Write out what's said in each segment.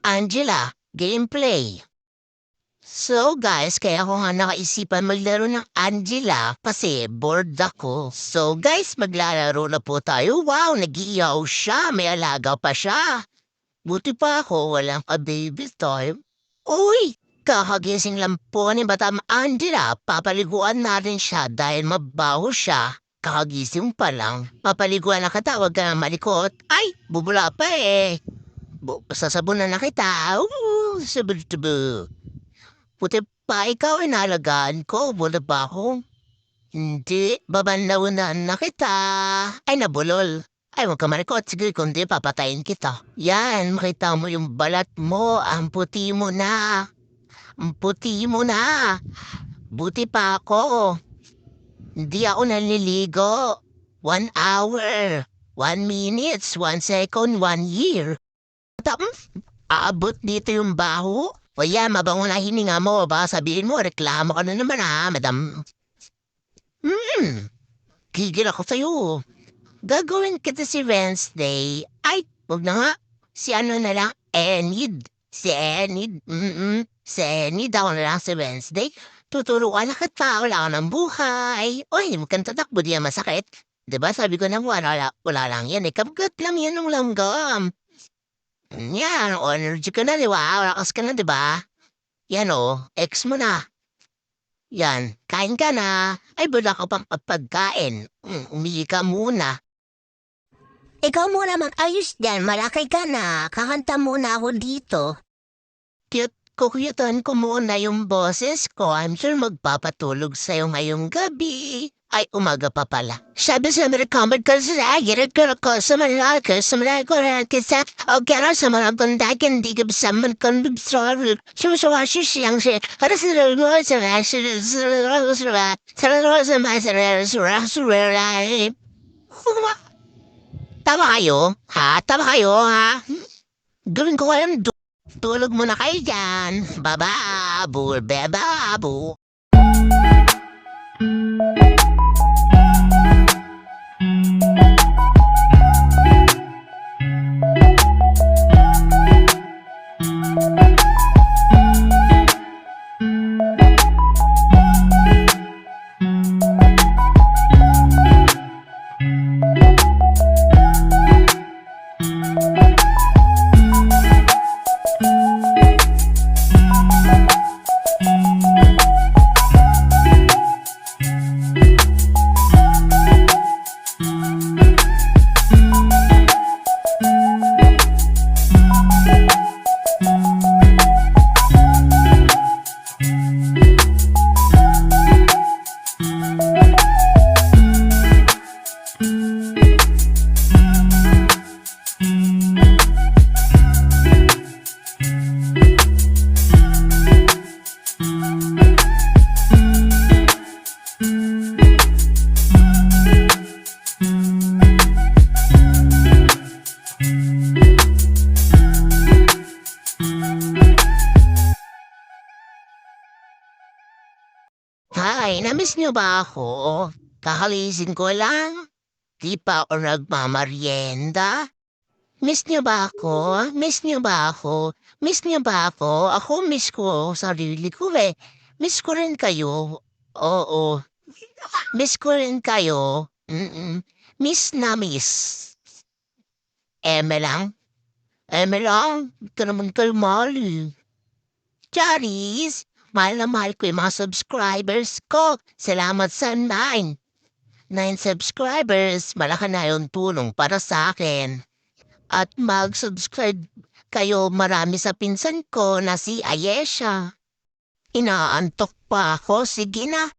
Angela, gameplay. So guys, kaya ko nga nakaisipan maglaro ng Angela kasi bored ako. So guys, maglalaro na po tayo. Wow, nag-iiyaw siya. May alaga pa siya. Buti pa ako, walang ka-baby time. Uy, kakagising lang po ni Batam Angela. Papaliguan natin siya dahil mabaho siya. Kakagising pa lang. Papaliguan na kita, huwag ka na malikot. Ay, bubula pa eh. Sasabunan na kita. Sabutubu. Puti pa ikaw inalagaan ko. Bula ba ako? Hindi. Babanlawunan na kita. Ay, nabulol. Ay, huwag ka malikot. Sige, kundi papatayin kita. Yan, makita mo yung balat mo. Ang puti mo na. Ang puti mo na. Buti pa ako. Hindi ako naliligo. 1 hour. 1 minutes. 1 second. 1 year. Aabot dito yung baho. O yan, mabango na hininga mo. Baka sabihin mo, reklamo ka na naman ha, madam. Gigil ako sa'yo. Gagawin kita si Wednesday. Ay, huwag na nga. Si ano na lang, Enid. Si Enid. Si Enid ako na lang si Wednesday. Tuturuan na kita, wala ka ng buhay. Uy, huwag kang tatakbo, di yan masakit. Diba sabi ko na wala lang yan eh. Kagat lang yan ng langgam. Yan, energy ka na, di ba? Lakas ka na, di ba? Yan ex mo na. Yan, kain ka na. Ay, wala ka pang pagkain. Umihi ka muna. Ikaw muna mag-ayos dyan, malaki ka na. Kakanta muna ako dito. Kukuyutan ko muna yung boses ko. I'm sure magpapatulog sa'yo ngayong gabi. Ay, umaga pa pala. Sabi sa Amerikamad ka sa agir, ko sa malaka, sa malaka, kisa, o kaya sa mga kundakin, di ka bisa man kung bibsor, sumasawa siya siyang siya, para sa lalo sa Tama kayo? Ha? Tama kayo, ha? Gawin ko kayang tulog muna kayo dyan. Bababu, bebabu. Hi, namiss niyo ba ako? Kakalising ko lang. Di pa ako nagmamarienda. Miss niyo ba ako? Miss niyo ba ako? Miss niyo ba ako? Ako miss ko sarili ko eh. Miss ko rin kayo. Oo. Miss ko rin kayo. Miss na miss. Eme lang. Eme lang. Hindi ka naman kayo mahal eh. Charis! Mahal na mahal ko yung mga subscribers ko. Salamat sa 9 subscribers. Malaki na yung tulong para sa akin. At mag-subscribe kayo marami sa pinsan ko na si Ayesha. Inaantok pa ako. Sige na.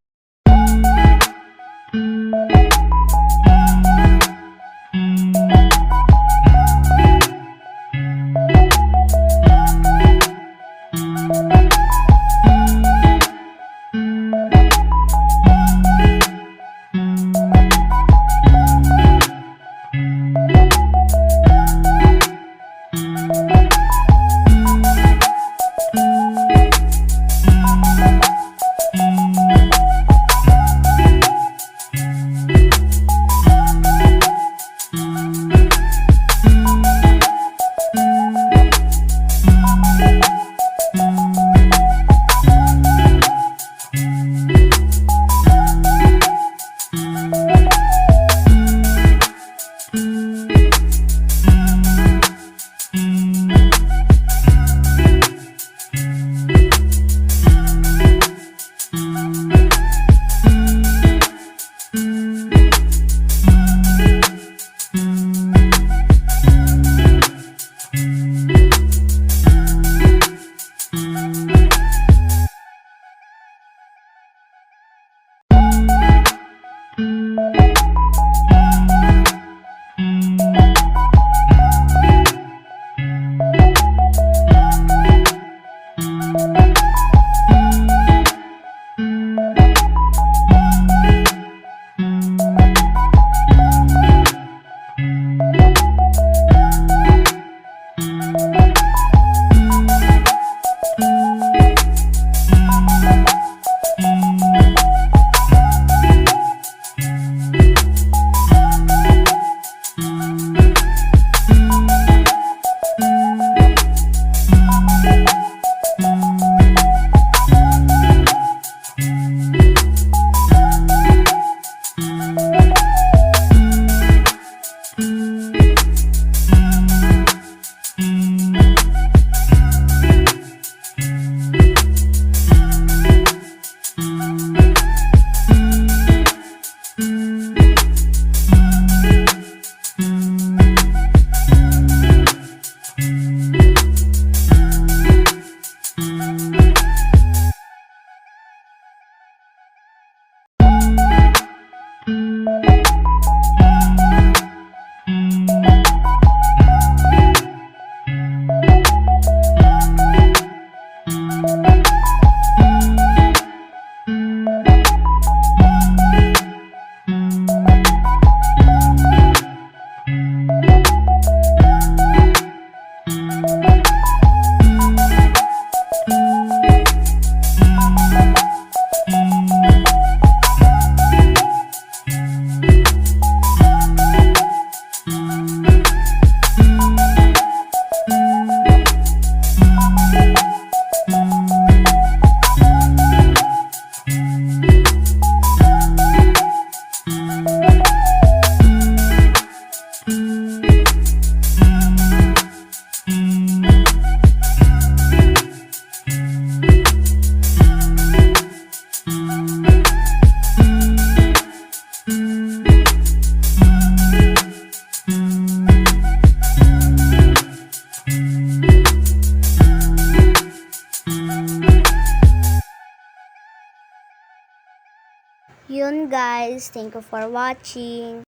Yun guys, thank you for watching.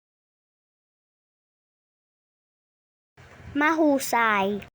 Mahusay.